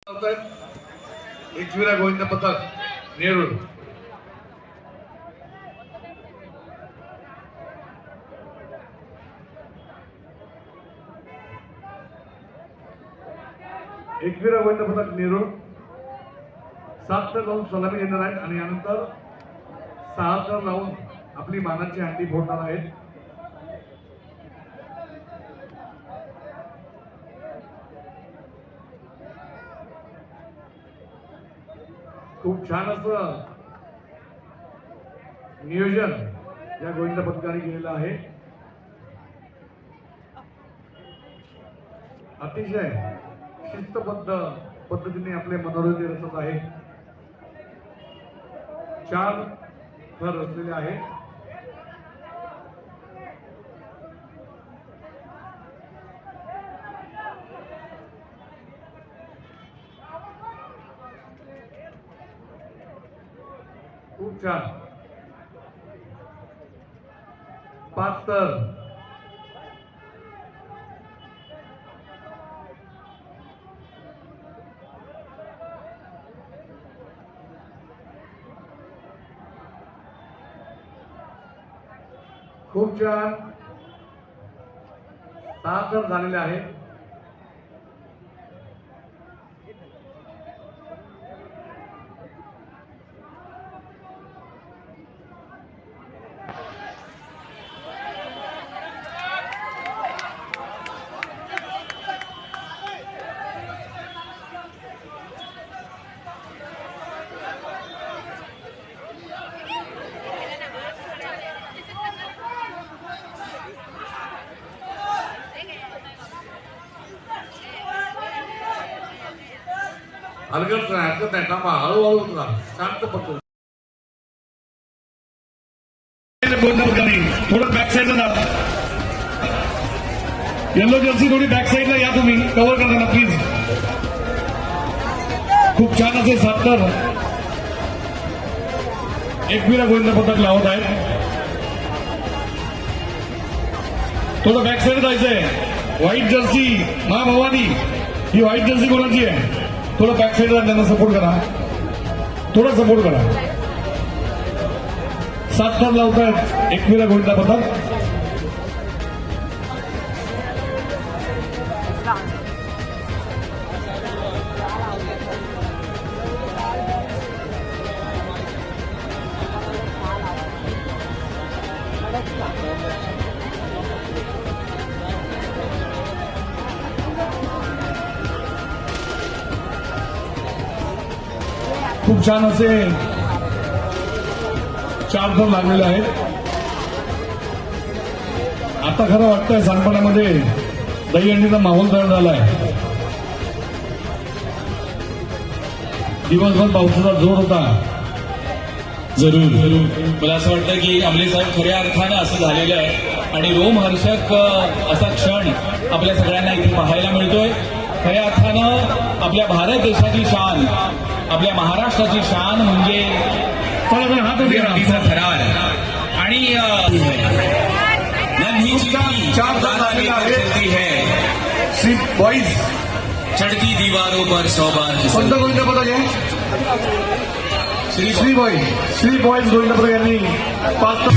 एकविरा गोविंद पथक नेरूळ एकविरा गोविंद पथक नेरूळ 7 तर लावून सलामी देणार आहेत आणि यानंतर 6 तर लावून आपली मानाची हंडी फोडणार आहेत. खूप छान असं नियोजन या गोविंद पथकाने केलेलं आहे. अतिशय शिस्तबद्ध पद्धतीने आपले मनोरंजन रचत आहे. 4 थर रचलेले आहेत. खूप छान 5 तर खूप छान 6 तर झालेले आहेत. हलगत नाही, हरकत नाही. थांबा, हळूहळू उतरा, शांत पकडून. थोडं बॅक साईडला जा. येलो जर्सी थोडी बॅक साईडला या, तुम्ही कव्हर करताना प्लीज. खूप छान असे 7 तर एकविरा गोविंद पथक लावत आहेत. थोडं बॅक साईड जायचंय. व्हाईट जर्सी मा भवानी, ही व्हाईट जर्सी कोणाची आहे? थोडं बॅक साईडला त्यांना सपोर्ट करा, थोडा सपोर्ट करा. 7 तर लावतायत एकविरा गोविंद पथक. खूप छान असे 4 थर लागलेले आहेत. आता खरं वाटतंय सांडपाण्यामध्ये दहीहंडीचा माहोल तयार झालाय. दिवसभर पावसाचा जोर होता. जरूर मला असं वाटतं की आमले साहेब खऱ्या अर्थानं असं झालेलं आहे आणि रोमहर्षक असा क्षण आपल्या सगळ्यांना इथे पाहायला मिळतोय. खऱ्या अर्थानं आपल्या भारत देशाची शान, आपल्या महाराष्ट्राची शान म्हणजे थरार आणि 4 तर लागलेले आहेत. श्री बॉईज चढती दीवारों पर 100 बार कोणतं गोविंद पथक आहे? श्री बॉईज गोविंद पथक यांनी 5 तर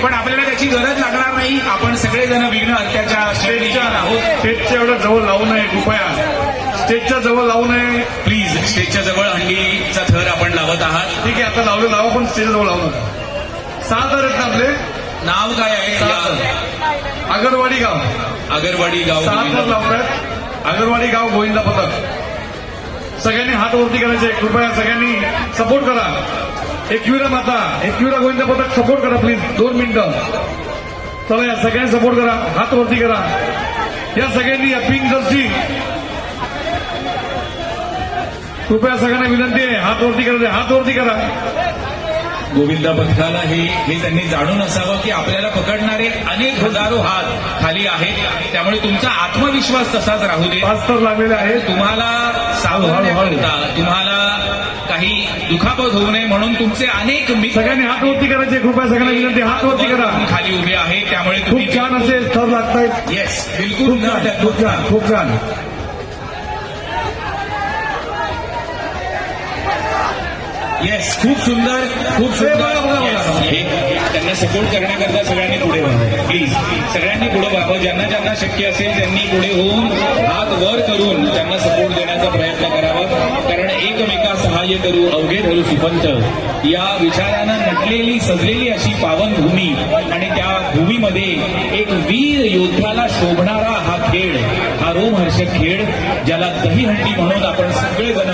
पण आपल्याला त्याची गरज लागणार नाही. आपण सगळेजण विघ्न हत्याच्या स्टेजच्या आहोत. स्टेजच्या एवढं जवळ लावू नये, कृपया स्टेजच्या जवळ लावू नये प्लीज. स्टेजच्या जवळ हंडीचा थर आपण लावत आहात. ठीक आहे, आता लावा, पण स्टेजच्या जवळ लावू नका. 6 तर आहेत ना आपले. नाव काय आहे? आगरवाडी गाव. आगरवाडी गाव 6 तर लावतायत. आगरवाडी गाव गोविंद पथक. सगळ्यांनी हात वरती करायचे, कृपया सगळ्यांनी सपोर्ट करा. एकविरा माता, एकविरा गोविंद पथक सपोर्ट करा प्लीज. 2 मिनिटं. चला या सगळ्यांनी सपोर्ट करा, हात वरती करा. या सगळ्यांनी या पिंक जर्सी कृपया सगळ्यांना विनंती आहे, हात वरती करा, हात वरती करा. गोविंदा पथकाला हे त्यांनी जाणून असावं की आपल्याला पकडणारे अनेक हजारो हात खाली आहेत. त्यामुळे तुमचा आत्मविश्वास तसाच राहू दे. 5 स्तर लागलेले आहेत. तुम्हाला सावरण्याकरता, तुम्हाला काही दुखापत होऊ नये म्हणून तुमचे अनेक मित्र सगळ्यांनी हात वरती करायचे, कृपया सगळ्यांना विनंती, हात वरती करा. खाली उभे आहेत. त्यामुळे तुम्ही खूप छान असे स्तर लागतायत. येस, बिलकुल खूप छान, खूप छान, खूप छान. येस, खूप सुंदर, खूप सुंदर. बघा, बघा, बघा. Yes, हे त्यांना सपोर्ट करण्याकरता सगळ्यांनी पुढे व्हावं. प्लीज सगळ्यांनी पुढे व्हावं. ज्यांना ज्यांना शक्य असेल त्यांनी पुढे होऊन हात वर करून त्यांना सपोर्ट देण्याचा प्रयत्न करावा. कारण एकमेका सहाय्य करू अवघे धरू सुपंत या विचारानं नटलेली सजलेली अशी पावनभूमी आणि त्या भूमीमध्ये एक वीर योद्ध्याला शोभणारा हा खेळ, हा रोमहर्षक खेळ ज्याला दहीहंडी म्हणून आपण सगळेजण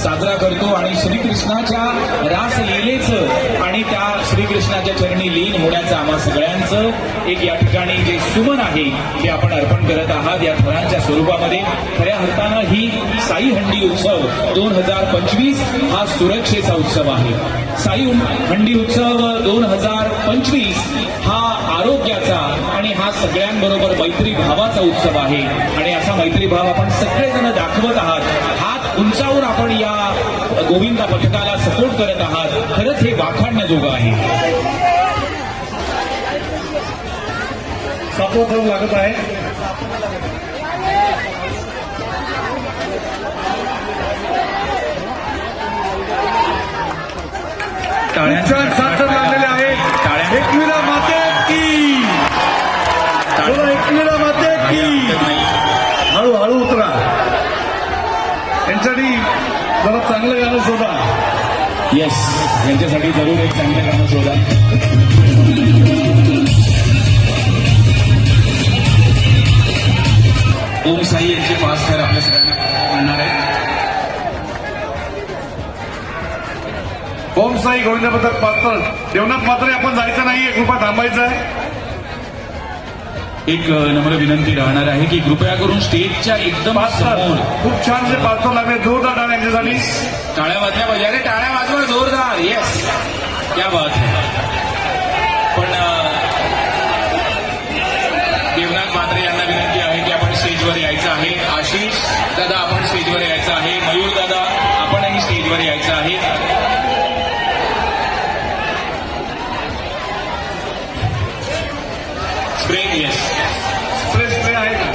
साजरा करतो. आणि श्रीकृष्णाच्या रासलीलेचं आणि त्या श्रीकृष्णाच्या चरणी लीन होण्याचं आम्हा सगळ्यांचं एक या ठिकाणी जे सुमन आहे ते आपण अर्पण करत आहात या थरांच्या स्वरूपामध्ये. खऱ्या अर्थानं ही साई हंडी उत्सव 2025 हा सुरक्षेचा उत्सव आहे. साई हंडी उत्सव 2025 हा आरोग्याचा आणि हा सगळ्यांबरोबर मैत्री भावाचा उत्सव आहे. आणि असा मैत्री भाव आपण सगळेजण दाखवत आहात. हात उंचावून आपण या गोविंदा पथकाला सपोर्ट करत आहात. खरंच हे वाखाणण्याजोगं आहे. सपोर्ट लागत आहे. छान साथ लागलेले आहे. टाळ्या. एकविरा माते की, बोला एकविरा माते की. हळूहळू उतरा. यांच्यासाठी जरा चांगलं गाणं शोधा. येस, यांच्यासाठी जरूर एक चांगलं गाणं शोधा. ओम साई यांचे 5 स्तर आपल्या सगळ्यांना म्हणणार आहेत. ओम साई गोविंद पथक 5 स्तर. देवनाथ मात्रे आपण जायचं नाहीये, कृपा थांबायचं आहे. एक नम्र विनंती राहणार आहे की कृपया करून स्टेजच्या एकदम 5 स्तर समोर खूप छान असे 5 स्तर लागले. जोरदार टाळ्या यांच्यासाठी. टाळ्या वाजल्या पाहिजे. अरे टाळ्या वाजवा जोरदार. येस, क्या बात है. पण देवनाथ मात्रे यांना विनंती आहे की आपण स्टेजवर यायचं आहे. आशिष दादा आपण स्टेजवर यायचं आहे. मयूर दादा आपणही स्टेजवर यायचं आहे. स्प्रे. येस, स्प्रे आहे का?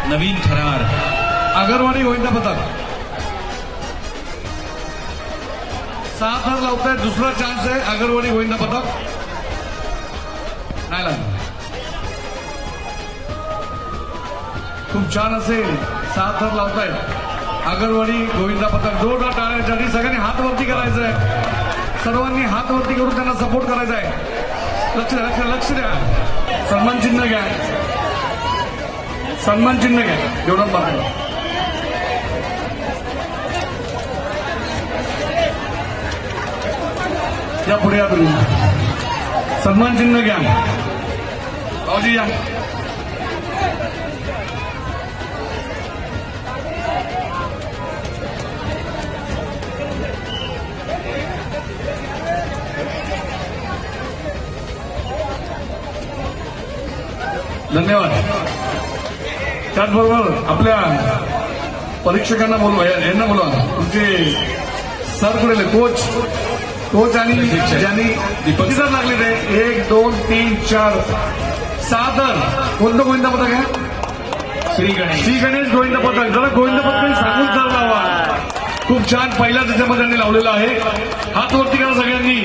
नवीन थरार आगरवाडी गोविंदा पथक 6 थर लावतायत. दुसरा चान्स आहे आगरवाडी गोविंदा पथक. नाही लागला. खूप छान असेल. 6 थर लावतायत आगरवाडी गोविंदा पथक. जोरदार टाळ्यांसाठी सगळ्यांनी हात वरती करायचं आहे. सर्वांनी हात वरती करून त्यांना सपोर्ट करायचा आहे. लक्ष द्या, लक्ष द्या. सन्मान चिन्ह घ्या, सन्मान चिन्ह घ्या. देवनाथ मात्रे या पुढे या तुम्ही. सन्मान चिन्ह घ्या. भाऊजी या. धन्यवाद. त्याचबरोबर आपल्या परीक्षकांना बोलवा, यांना बोलवा. तुमचे सर कुठे कोच आणि ज्यांनी किती लागले ते 1 2 3 4 6 कोणतं गोविंदा पथक आहे? श्री गणेश गोविंदा पथक. जरा गोविंदा पथक सांगून जर लावा. खूप छान पहिला त्याच्यामध्ये त्यांनी लावलेला आहे. हात वरती करा सगळ्यांनी,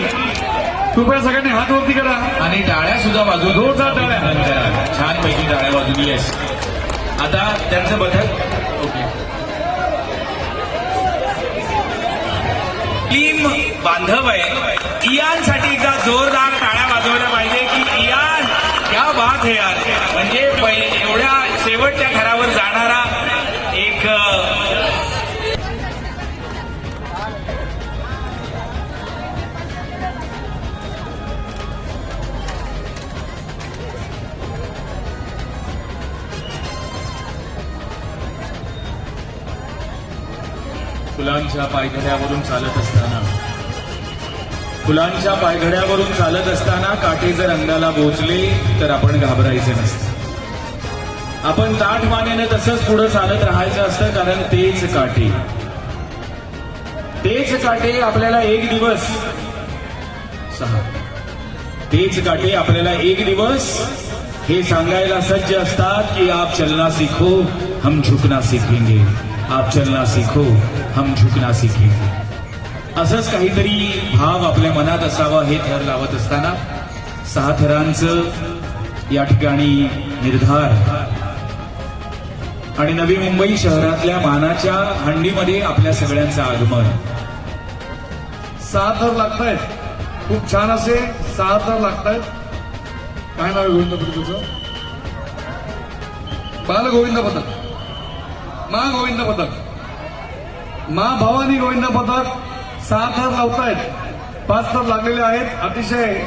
कृपया सगळ्यांनी हात वरती करा आणि टाळ्या सुद्धा वाजवून जोरदार टाळ्या. छान पैकी टाळ्या वाजवली. येस, आता त्यांचं पथक ओके. टीम बांधव आहे. इयानसाठी एकदा जोरदार टाळ्या वाजवल्या पाहिजे की इयान क्या बात है यार. म्हणजे एवढ्या शेवटच्या घरावर जाणारा एक फुलांच्या पायघड्यावरून चालत असताना काटे जर अंगाला बोचले तर आपण घाबरायचे नसतं. आपण ताठ मानेने तसंच पुढे चालत राहायचं असतं, कारण तेच काटे आपल्याला एक दिवस हे सांगायला सज्ज असतात की आप चलना सीखो हम झुकना सीखेंगे, आप चलना सीखो हम झुकना सीखेंगे. असंच काहीतरी भाव आपल्या मनात असावा हे थर लावत असताना 6 थरांचं या ठिकाणी निर्धार आणि नवी मुंबई शहरातल्या मानाच्या हंडीमध्ये आपल्या सगळ्यांचं आगमन. 6 थर लागतायत. खूप छान असे 6 थर लागतायत. काय नाव आहे गोविंद पथकाचं? बाल गोविंद पथक, मा गोविंद पथक, मा भवानी गोविंद पथक 6 थर लावतायत. 5 थर लागलेले आहेत. अतिशय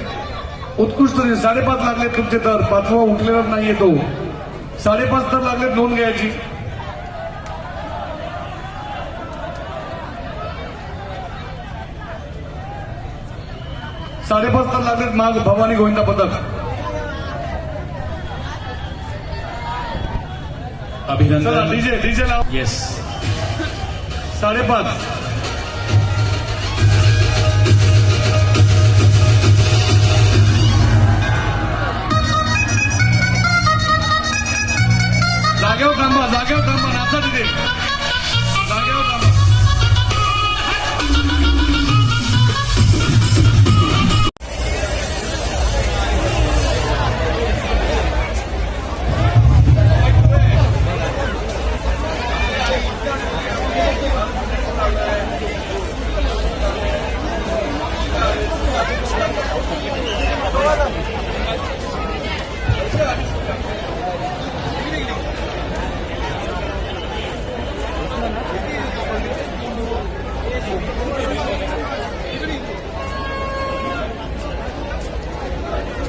उत्कृष्ट. 5.5 लागले तुमचे तर 5वा उठलेला नाहीये तो. 5.5 थर लागले, नोंद घ्यायची. साडेपाच तर लागलेत माग भवानी गोविंदा पथक. अभिनंदन. डीजे लाव. येस, 5.5. जागेवर थांबा, नाचा तिथे. जागेवर थांबा.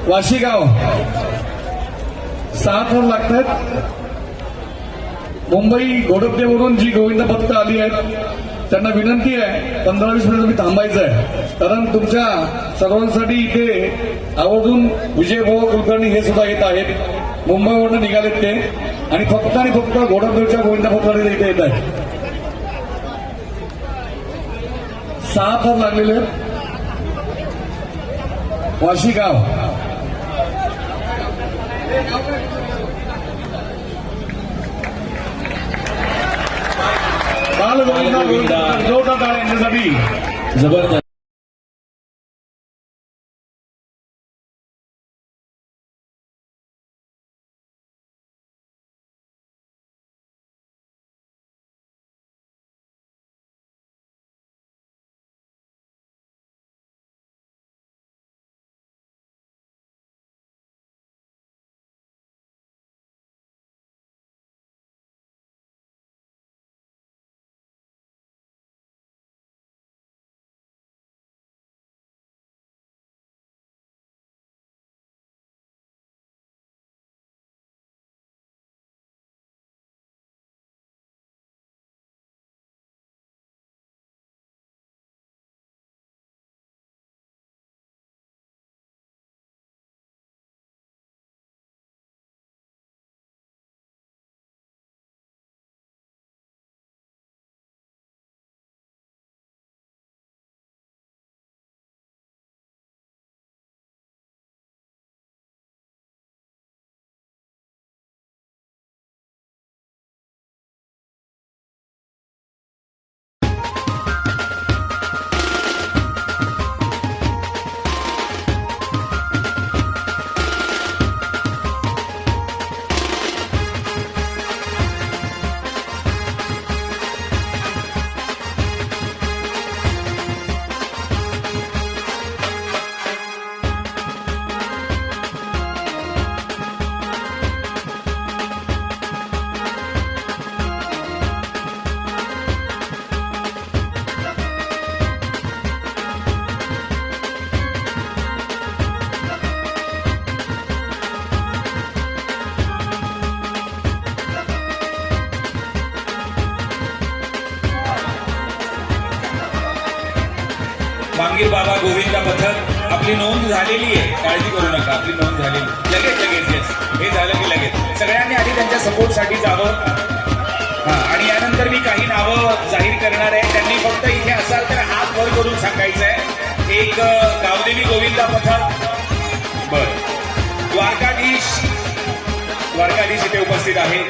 वाशीगाव 6 थर लागतात. मुंबई घोडपडेवरून जी गोविंद पथकं आली आहेत त्यांना विनंती आहे 15-20 मिनिट तुम्ही थांबायचं आहे, कारण तुमच्या सर्वांसाठी इथे आवर्जून विजयभाऊ कुलकर्णी हे सुद्धा येत आहेत. मुंबईवरून निघालेत ते आणि फक्त घोडपडेच्या गोविंद पथकाला इथे येत आहेत. 6 थर लागलेले आहेत. वाशीगाव बाल गोविंदा जोरदार टाळ्या यांच्यासाठी. जबरदस्त. जहांगीर बाबा गोविंदा पथक आपली नोंद झालेली आहे, काळजी करू नका, आपली नोंद झालेली लगेच लगेच येस हे झालं की लगेच सगळ्यांनी आधी त्यांच्या सपोर्टसाठी जावं. हा आणि यानंतर मी काही नावं जाहीर करणार आहे. त्यांनी फक्त इथे असाल तर हात वर करून सांगायचं आहे. एक गावदेवी गोविंदा पथक, बर द्वारकाधीश इथे उपस्थित आहे.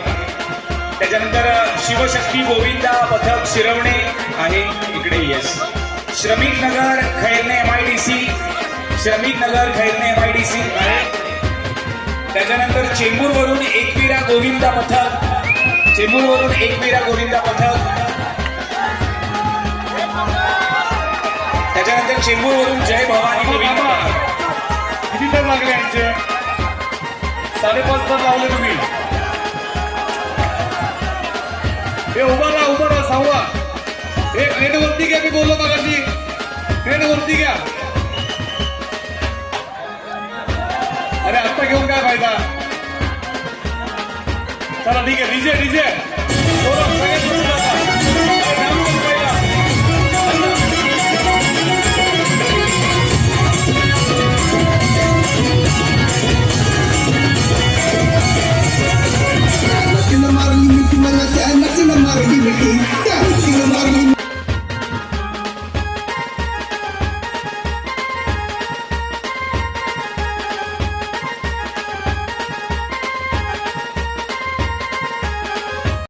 त्याच्यानंतर शिवशक्ती गोविंदा पथक शिरवणे आहे इकडे, येस. श्रमिक नगर खैरणे MIDC, श्रमिक नगर खैरणे MIDC आहे. त्याच्यानंतर चेंबूरवरून एकवीरा गोविंदा पथक, चेंबूरवरून एकवीरा गोविंदा पथक. त्याच्यानंतर चेंबूरवरून जय भवानी गोविंदा पथक. किती तर लागले यांचे? 5.5 तर लावले तुम्ही. हे उभा राहा सहावा. हे ट्रेन वरती घ्या, मी बोललो मगाशी ट्रेन वरती घ्या. अरे आत्ता घेऊन काय फायदा. चला ठीक आहे, डीजे